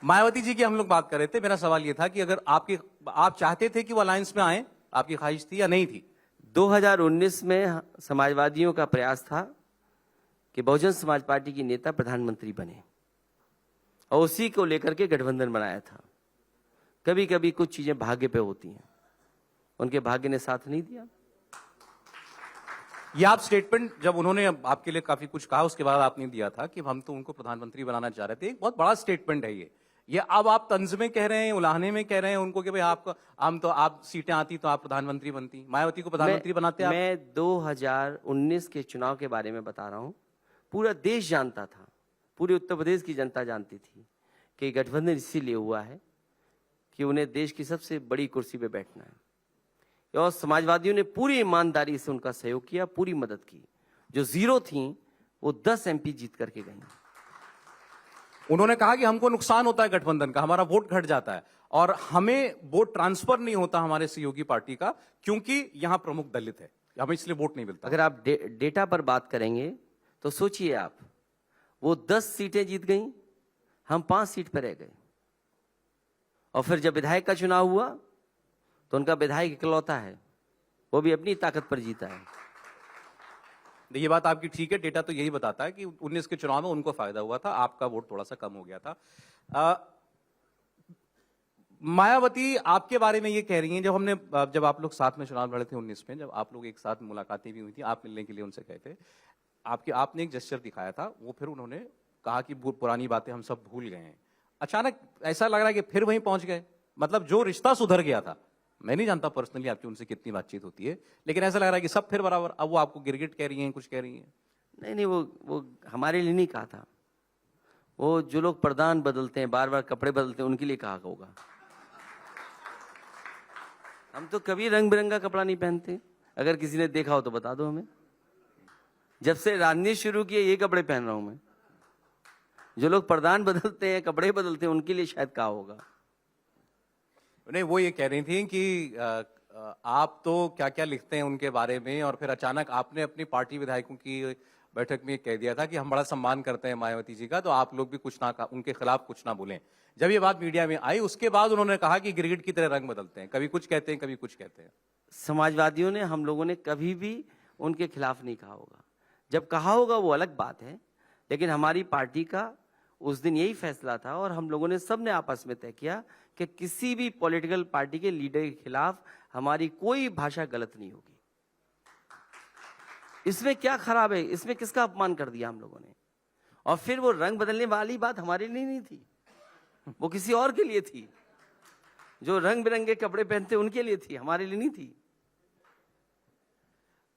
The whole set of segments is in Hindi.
मायावती जी की हम लोग बात कर रहे थे। मेरा सवाल ये था कि अगर आप चाहते थे कि वो अलायंस में आए, आपकी ख्वाहिश थी या नहीं थी? 2019 में समाजवादियों का प्रयास था कि बहुजन समाज पार्टी की नेता प्रधानमंत्री बने और उसी को लेकर के गठबंधन बनाया था। कभी कभी कुछ चीजें भाग्य पे होती हैं, उनके भाग्य ने साथ नहीं दिया। ये आप स्टेटमेंट जब उन्होंने आपके लिए काफी कुछ कहा उसके बाद आपने दिया था कि हम तो उनको प्रधानमंत्री बनाना चाह रहे थे। एक बहुत बड़ा स्टेटमेंट है ये अब आप तंज में कह रहे हैं, उलाहने में कह रहे हैं उनको कि भाई आप सीटें आती तो आप प्रधानमंत्री बनती, मायावती को प्रधानमंत्री बनाते आप? मैं 2019 के चुनाव के बारे में बता रहा हूं। पूरा देश जानता था, पूरे उत्तर प्रदेश की जनता जानती थी कि गठबंधन इसीलिए हुआ है कि उन्हें देश की सबसे बड़ी कुर्सी पे बैठना है, और समाजवादियों ने पूरी ईमानदारी से उनका सहयोग किया, पूरी मदद की। जो जीरो थी वो 10 MP जीत करके गई। उन्होंने कहा कि हमको नुकसान होता है गठबंधन का, हमारा वोट घट जाता है और हमें वोट ट्रांसफर नहीं होता हमारे सहयोगी पार्टी का, क्योंकि यहां प्रमुख दलित है, हमें इसलिए वोट नहीं मिलता। अगर आप डेटा पर बात करेंगे तो सोचिए आप, वो 10 सीटें जीत गई, हम 5 सीट पर रह गए। और फिर जब विधायक का चुनाव हुआ तो उनका विधायक इकलौता है, वो भी अपनी ताकत पर जीता है। ये बात आपकी ठीक है, डेटा तो यही बताता है कि 19 के चुनाव में उनको फायदा हुआ था, आपका वोट थोड़ा सा कम हो गया था। मायावती आपके बारे में ये कह रही हैं, जब आप लोग साथ में चुनाव लड़े थे 19 में, जब आप लोग एक साथ मुलाकातें भी हुई थी, आप मिलने के लिए उनसे गए थे, आपने एक जेस्चर दिखाया था, वो फिर उन्होंने कहा कि पुरानी बातें हम सब भूल गए हैं। अचानक ऐसा लग रहा है कि फिर वहीं पहुंच गए, मतलब जो रिश्ता सुधर गया था। मैं नहीं जानता पर्सनली आपकी उनसे कितनी बातचीत होती है, लेकिन ऐसा लग रहा है कि सब फिर बराबर। अब वो आपको गिरगिट कह रही हैं, कुछ कह रही हैं? नहीं, वो हमारे लिए नहीं कहा था। वो जो लोग प्रधान बदलते हैं, बार बार कपड़े बदलते हैं, उनके लिए कहा होगा। हम तो कभी रंग बिरंगा कपड़ा नहीं पहनते। अगर किसी ने देखा हो तो बता दो हमें। जब से राजनीति शुरू की है ये कपड़े पहन रहा हूं मैं। जो लोग प्रधान बदलते हैं, कपड़े बदलते हैं, उनके लिए शायद कहा होगा। नहीं, वो ये कह रही थी कि आप तो क्या क्या लिखते हैं उनके बारे में, और फिर अचानक आपने अपनी पार्टी विधायकों की बैठक में कह दिया था कि हम बड़ा सम्मान करते हैं मायावती जी का, तो आप लोग भी कुछ ना उनके खिलाफ कुछ ना बोलें। जब ये बात मीडिया में आई उसके बाद उन्होंने कहा कि गिरगिट की तरह रंग बदलते हैं, कभी कुछ कहते हैं, कभी कुछ कहते हैं। समाजवादियों ने, हम लोगों ने कभी भी उनके खिलाफ नहीं कहा होगा। जब कहा होगा वो अलग बात है, लेकिन हमारी पार्टी का उस दिन यही फैसला था और हम लोगों ने सबने आपस में तय किया कि किसी भी पॉलिटिकल पार्टी के लीडर के खिलाफ हमारी कोई भाषा गलत नहीं होगी। इसमें क्या खराब है? इसमें किसका अपमान कर दिया हम लोगों ने? और फिर वो रंग बदलने वाली बात हमारे लिए नहीं थी, वो किसी और के लिए थी। जो रंग बिरंगे कपड़े पहनते उनके लिए थी, हमारे लिए नहीं थी।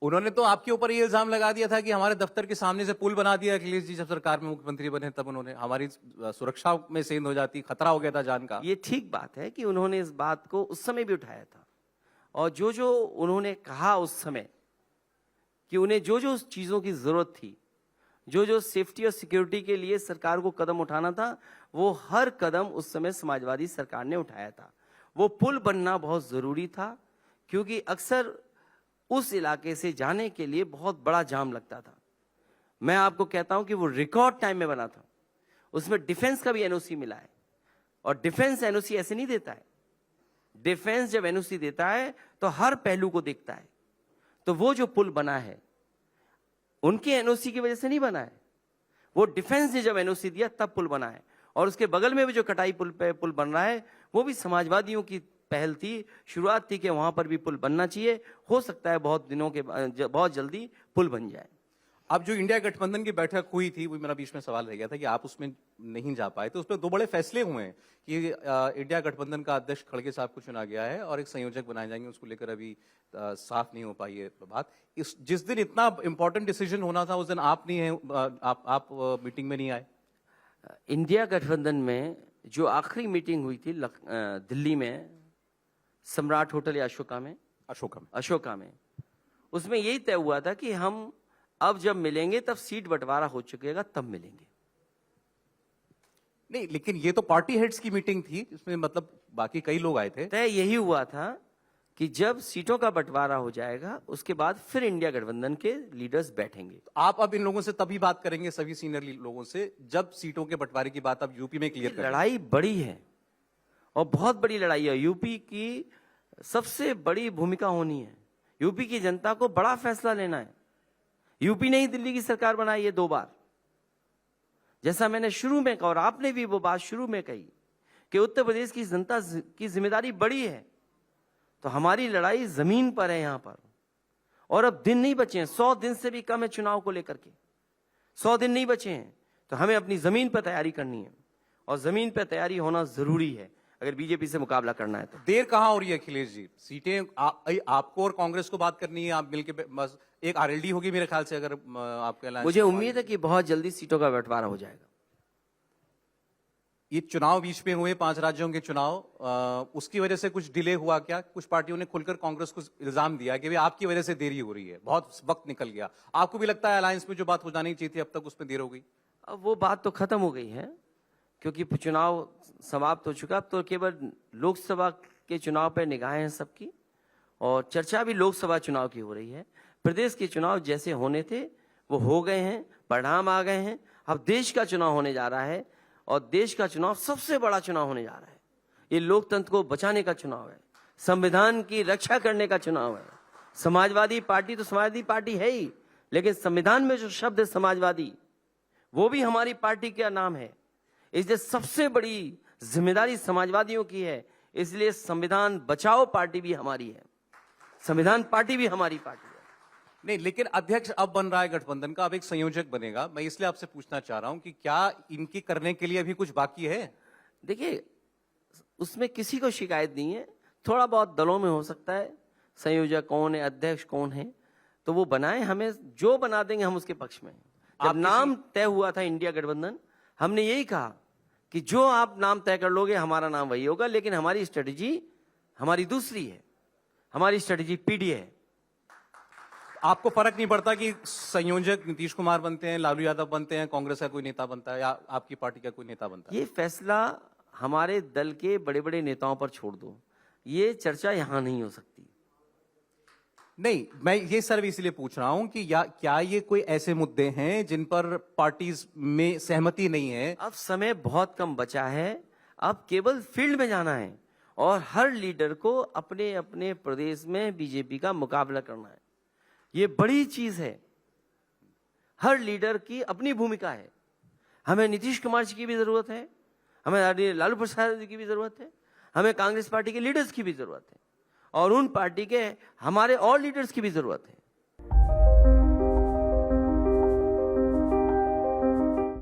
उन्होंने तो आपके ऊपर ये इल्जाम लगा दिया था कि हमारे दफ्तर के सामने से पुल बना दिया अखिलेश जी जब सरकार में मुख्यमंत्री बने, तब उन्होंने हमारी सुरक्षा में सेंध हो जाती, खतरा हो गया था जान का। ये ठीक बात है कि उन्होंने इस बात को उस समय भी उठाया था, और जो उन्होंने कहा उस समय कि उन्हें जो चीजों की जरूरत थी, जो सेफ्टी और सिक्योरिटी के लिए सरकार को कदम उठाना था, वो हर कदम उस समय समाजवादी सरकार ने उठाया था। वो पुल बनना बहुत जरूरी था, क्योंकि अक्सर उस इलाके से जाने के लिए बहुत बड़ा जाम लगता था। मैं आपको कहता हूं कि वो रिकॉर्ड टाइम में बना था। उसमें डिफेंस का भी एनओसी मिला है, और डिफेंस एनओसी ऐसे नहीं देता है। डिफेंस जब एनओसी देता है तो हर पहलू को देखता है। तो वो जो पुल बना है उनके एनओसी की वजह से नहीं बना है, वो डिफेंस ने जब एनओसी दिया तब पुल बना है। और उसके बगल में भी जो कटाई पुल बन रहा है वो भी समाजवादियों की पहल थी, शुरुआत थी कि वहां पर भी पुल बनना चाहिए। हो सकता है बहुत जल्दी पुल बन जाए। अब जो इंडिया गठबंधन की बैठक हुई थी, वो मेरा बीच में सवाल रह गया था कि आप उसमें नहीं जा पाए, तो उसमें 2 बड़े फैसले हुए हैं कि इंडिया गठबंधन का अध्यक्ष खड़गे साहब को चुना गया है और एक संयोजक बनाए जाएंगे। उसको लेकर अभी साफ नहीं हो पाई है बात। जिस दिन इतना इंपॉर्टेंट डिसीजन होना था उस दिन आप नहीं है, आप मीटिंग में नहीं आए। इंडिया गठबंधन में जो आखिरी मीटिंग हुई थी दिल्ली में, सम्राट होटल या अशोका में, उसमें यही तय हुआ था कि हम अब जब मिलेंगे तब सीट बंटवारा हो चुकेगा, तब मिलेंगे। नहीं, लेकिन ये तो पार्टी हेड्स की मीटिंग थी, इसमें मतलब बाकी कई लोग आए थे। तय यही हुआ था कि जब सीटों का बंटवारा हो जाएगा उसके बाद फिर इंडिया गठबंधन के लीडर्स बैठेंगे। तो आप अब इन लोगों से तभी बात करेंगे, सभी सीनियर लोगों से, जब सीटों के बंटवारे की बात आप यूपी में क्लियर करेंगे। लड़ाई बड़ी है और बहुत बड़ी लड़ाई है। यूपी की सबसे बड़ी भूमिका होनी है। यूपी की जनता को बड़ा फैसला लेना है। यूपी ने ही दिल्ली की सरकार बनाई है 2 बार। जैसा मैंने शुरू में कहा और आपने भी वो बात शुरू में कही कि उत्तर प्रदेश की जनता की जिम्मेदारी बड़ी है, तो हमारी लड़ाई जमीन पर है यहां पर। और अब दिन नहीं बचे हैं, 100 दिन से भी कम है चुनाव को लेकर के। 100 दिन नहीं बचे हैं, तो हमें अपनी जमीन पर तैयारी करनी है और जमीन पर तैयारी होना जरूरी है अगर बीजेपी से मुकाबला करना है। तो देर कहां हो रही है अखिलेश जी? सीटें आपको और कांग्रेस को बात करनी है, आप मिलके बस एक आरएलडी होगी मेरे ख्याल से, अगर आपके alliance मुझे उम्मीद है कि बहुत जल्दी सीटों का बंटवारा हो जाएगा। ये चुनाव बीच में हुए 5 राज्यों के चुनाव, उसकी वजह से कुछ डिले हुआ क्या? कुछ पार्टियों ने खुलकर कांग्रेस को इल्जाम दिया कि भाई आपकी वजह से देरी हो रही है, बहुत वक्त निकल गया। आपको भी लगता है अलायंस में जो बात हो जानी चाहिए थी अब तक उसमें देर हो गई? अब वो बात तो खत्म हो गई है क्योंकि चुनाव समाप्त हो चुका। अब तो केवल लोकसभा के चुनाव पर निगाहें हैं सबकी और चर्चा भी लोकसभा चुनाव की हो रही है। प्रदेश के चुनाव जैसे होने थे वो हो गए हैं, परिणाम आ गए हैं। अब देश का चुनाव होने जा रहा है और देश का चुनाव सबसे बड़ा चुनाव होने जा रहा है। ये लोकतंत्र को बचाने का चुनाव है, संविधान की रक्षा करने का चुनाव है। समाजवादी पार्टी तो समाजवादी पार्टी है ही, लेकिन संविधान में जो शब्द है समाजवादी, वो भी हमारी पार्टी का नाम है। इसलिए सबसे बड़ी जिम्मेदारी समाजवादियों की है। इसलिए संविधान बचाओ पार्टी भी हमारी है, संविधान पार्टी भी हमारी पार्टी है। नहीं, लेकिन अध्यक्ष अब बन रहा है गठबंधन का, अब एक संयोजक बनेगा। मैं इसलिए आपसे पूछना चाह रहा हूं कि क्या इनकी करने के लिए अभी कुछ बाकी है? देखिए, उसमें किसी को शिकायत नहीं है। थोड़ा बहुत दलों में हो सकता है, संयोजक कौन है, अध्यक्ष कौन है, तो वो बनाए, हमें जो बना देंगे हम उसके पक्ष में। जब नाम तय हुआ था इंडिया गठबंधन, हमने यही कहा कि जो आप नाम तय कर लोगे हमारा नाम वही होगा, लेकिन हमारी स्ट्रेटेजी हमारी दूसरी है। हमारी स्ट्रेटेजी पीडी है। आपको फर्क नहीं पड़ता कि संयोजक नीतीश कुमार बनते हैं, लालू यादव बनते हैं, कांग्रेस का कोई नेता बनता है या आपकी पार्टी का कोई नेता बनता है? ये फैसला हमारे दल के बड़े बड़े नेताओं पर छोड़ दो, ये चर्चा यहां नहीं हो सकती। नहीं, मैं ये सर इसलिए पूछ रहा हूं कि क्या ये कोई ऐसे मुद्दे हैं जिन पर पार्टीज में सहमति नहीं है? अब समय बहुत कम बचा है, अब केवल फील्ड में जाना है और हर लीडर को अपने अपने प्रदेश में बीजेपी का मुकाबला करना है। ये बड़ी चीज है। हर लीडर की अपनी भूमिका है। हमें नीतीश कुमार जी की भी जरूरत है, हमें लालू प्रसाद जी की भी जरूरत है, हमें कांग्रेस पार्टी के लीडर्स की भी जरूरत है और उन पार्टी के हमारे और लीडर्स की भी जरूरत है।